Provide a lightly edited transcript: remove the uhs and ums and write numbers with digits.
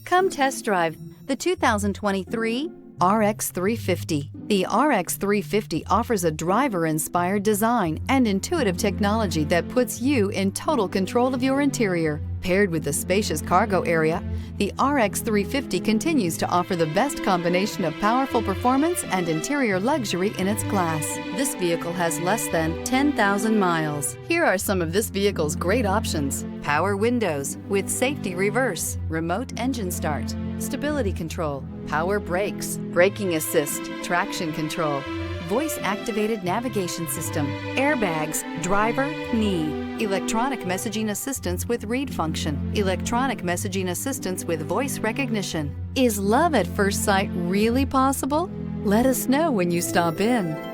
Come test drive the 2023 RX 350. The RX 350 offers a driver-inspired design and intuitive technology that puts you in total control of your interior. Paired with the spacious cargo area, the RX 350 continues to offer the best combination of powerful performance and interior luxury in its class. This vehicle has less than 10,000 miles. Here are some of this vehicle's great options: power windows with safety reverse, remote engine start, stability control, power brakes, braking assist, traction control, voice-activated navigation system, airbags, driver, knee, electronic messaging assistance with read function, electronic messaging assistance with voice recognition. Is love at first sight really possible? Let us know when you stop in.